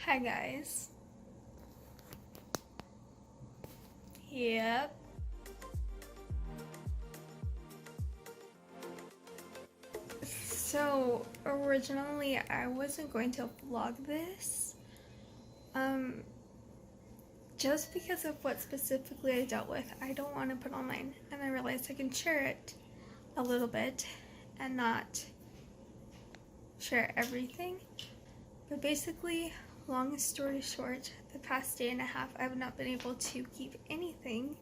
Hi guys. Yep. So originally I wasn't going to vlog this, just because of what specifically I dealt with. I don't want to put online, and I realized I can share it a little bit and not share everything. But basically, long story short, the past day and a half I've not been able to keep anything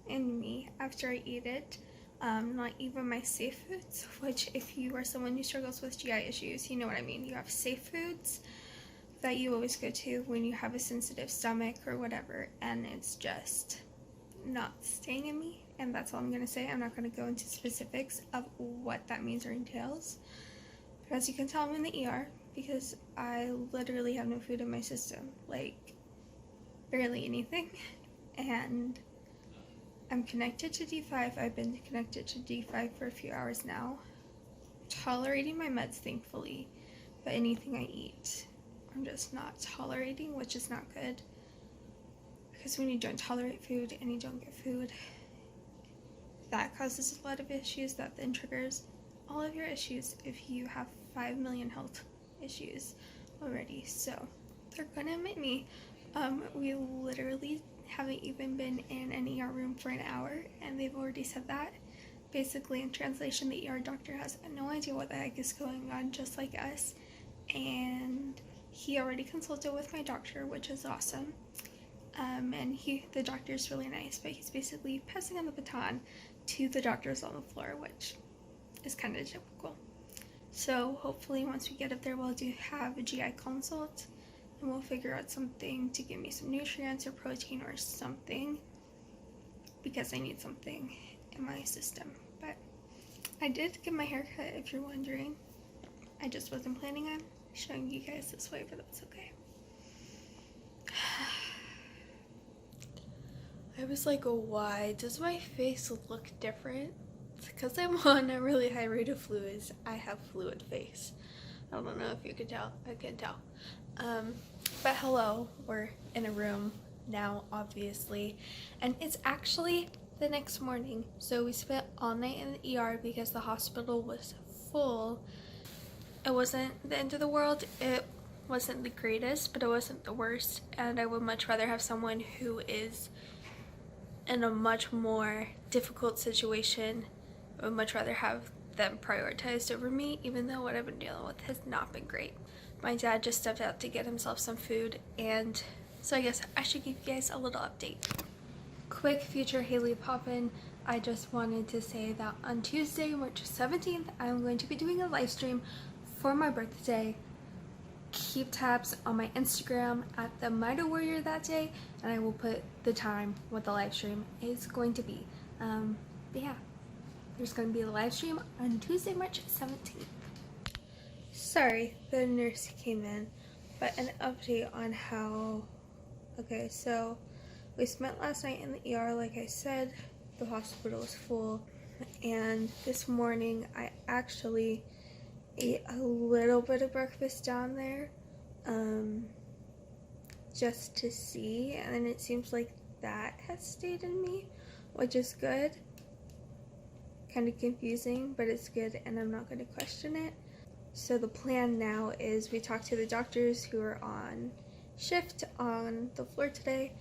in me after I eat it. Not even my safe foods, which if you are someone who struggles with GI issues, you know what I mean. You have safe foods that you always go to when you have a sensitive stomach or whatever, and it's just not staying in me, and that's all I'm going to say. I'm not going to go into specifics of what that means or entails. But as you can tell, I'm in the ER because I literally have no food in my system, like barely anything, and I'm connected to D5. I've been connected to D5 for a few hours now, tolerating my meds thankfully, but anything I eat I'm just not tolerating, which is not good, because when you don't tolerate food and you don't get food, that causes a lot of issues that then triggers all of your issues if you have 5 million health issues already. So they're gonna admit me. We literally haven't even been in an ER room for an hour, and they've already said that. Basically, in translation, the ER doctor has no idea what the heck is going on, just like us, and he already consulted with my doctor, which is awesome. And the doctor is really nice, but he's basically passing on the baton to the doctors on the floor, which is kind of typical. So hopefully once we get up there, we'll have a GI consult, and we'll figure out something to give me some nutrients or protein or something, because I need something in my system. But I did get my hair cut, if you're wondering. I just wasn't planning on showing you guys this way, but that's okay. I was like, why does my face look different? It's because I'm on a really high rate of fluids. I have fluid face. I don't know if you can tell. I can tell. But hello, we're in a room now, obviously, and it's actually the next morning. So we spent all night in the ER because the hospital was full. It wasn't the end of the world. It wasn't the greatest, but it wasn't the worst, and I would much rather have someone who is in a much more difficult situation. I would much rather have them prioritized over me, even though what I've been dealing with has not been great. My dad just stepped out to get himself some food, and so I guess I should give you guys a little update. Quick future Haley Poppin'. I just wanted to say that on Tuesday, March 17th, I'm going to be doing a live stream for my birthday. Keep tabs on my Instagram at TheMitoWarrior that day, and I will put the time what the live stream is going to be. But yeah, there's going to be a live stream on Tuesday, March 17th. Sorry, the nurse came in, but an update on how... Okay, so we spent last night in the ER, like I said. The hospital was full, and this morning I actually ate a little bit of breakfast down there, just to see, and then it seems like that has stayed in me, which is good. Kind of confusing, but it's good, and I'm not going to question it. So the plan now is we talk to the doctors who are on shift on the floor today,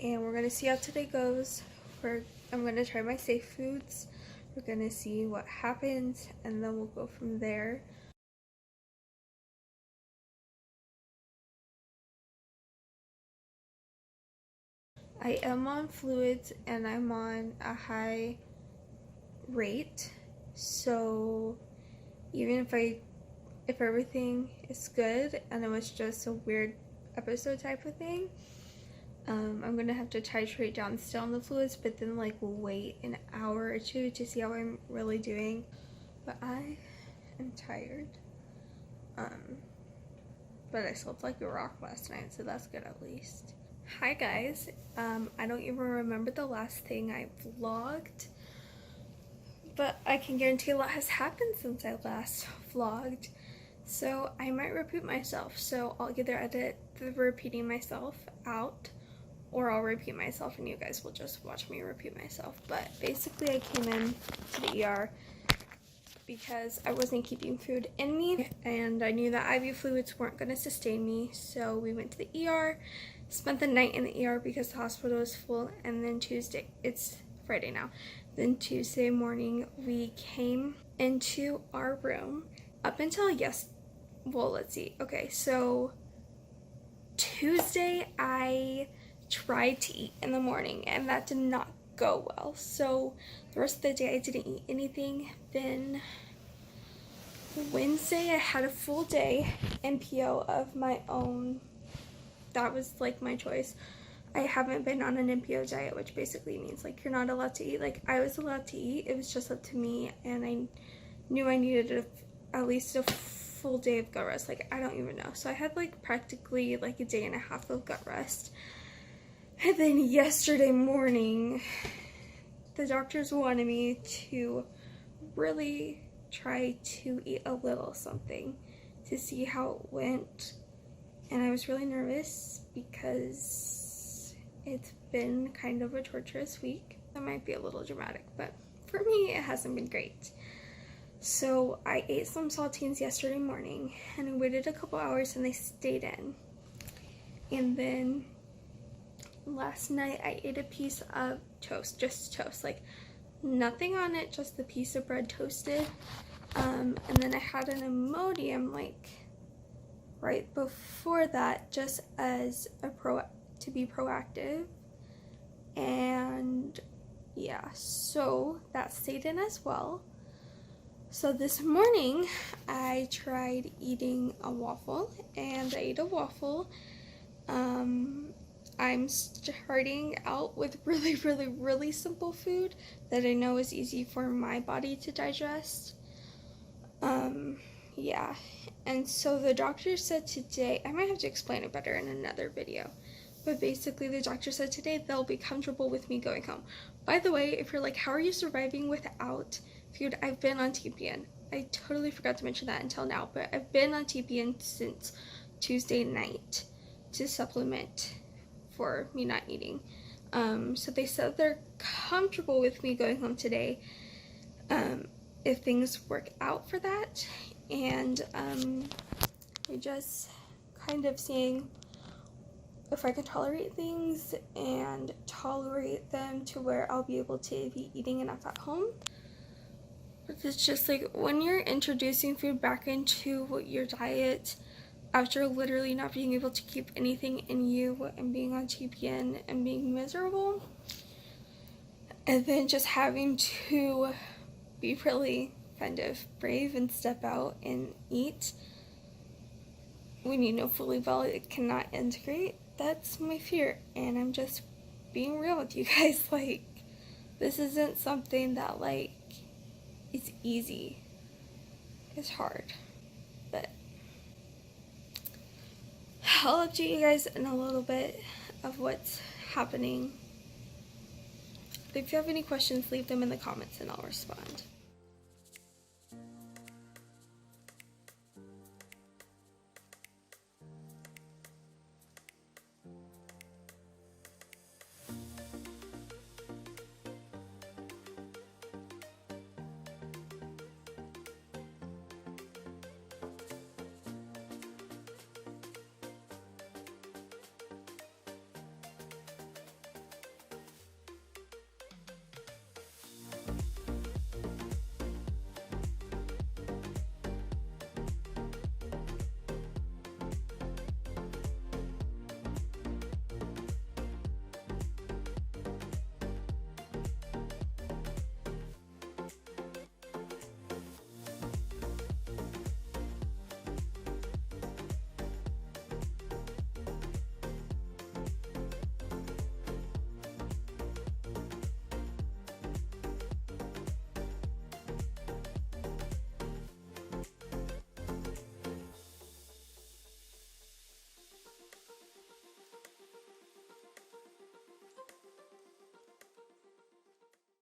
and we're going to see how today goes. I'm going to try my safe foods. We're going to see what happens, and then we'll go from there. I am on fluids, and I'm on a high rate, so even if everything is good and it was just a weird episode type of thing, I'm gonna have to titrate down still on the fluids, but then like wait an hour or two to see how I'm really doing. But I am tired, but I slept like a rock last night, so that's good at least. Hi guys, I don't even remember the last thing I vlogged, but I can guarantee a lot has happened since I last vlogged. So I might repeat myself, so I'll either edit the repeating myself out, or I'll repeat myself and you guys will just watch me repeat myself. But basically I came in to the ER because I wasn't keeping food in me, and I knew that IV fluids weren't going to sustain me, so we went to the ER, spent the night in the ER because the hospital was full, and then Tuesday, it's Friday now, then Tuesday morning we came into our room. Up until let's see, okay, so Tuesday I tried to eat in the morning and that did not go well, so the rest of the day I didn't eat anything. Then Wednesday I had a full day NPO of my own. That was like my choice. I haven't been on an NPO diet, which basically means like you're not allowed to eat. Like I was allowed to eat, it was just up to me, and I knew I needed at least a full day of gut rest. Like I don't even know, so I had like practically like a day and a half of gut rest. And then yesterday morning, the doctors wanted me to really try to eat a little something to see how it went. And I was really nervous because it's been kind of a torturous week. That might be a little dramatic, but for me, it hasn't been great. So I ate some saltines yesterday morning and I waited a couple hours and they stayed in. And then last night I ate a piece of toast, just toast, like nothing on it, just the piece of bread toasted. And then I had an Imodium like right before that, just as to be proactive. And yeah, so that stayed in as well. So this morning I tried eating a waffle, and I ate a waffle. I'm starting out with really simple food that I know is easy for my body to digest. Yeah, and so the doctor said today, I might have to explain it better in another video, but basically the doctor said today they'll be comfortable with me going home. By the way, if you're like, how are you surviving without food? I've been on TPN. I totally forgot to mention that until now, but I've been on TPN since Tuesday night to supplement for me not eating. So they said they're comfortable with me going home today if things work out for that, and we're just kind of seeing if I can tolerate things and tolerate them to where I'll be able to be eating enough at home. But it's just like when you're introducing food back into your diet after literally not being able to keep anything in you and being on TPN and being miserable, and then just having to be really kind of brave and step out and eat when you know fully well it cannot integrate. That's my fear, and I'm just being real with you guys. Like, this isn't something that like is easy. It's hard, but I'll update you guys in a little bit of what's happening. If you have any questions, leave them in the comments and I'll respond.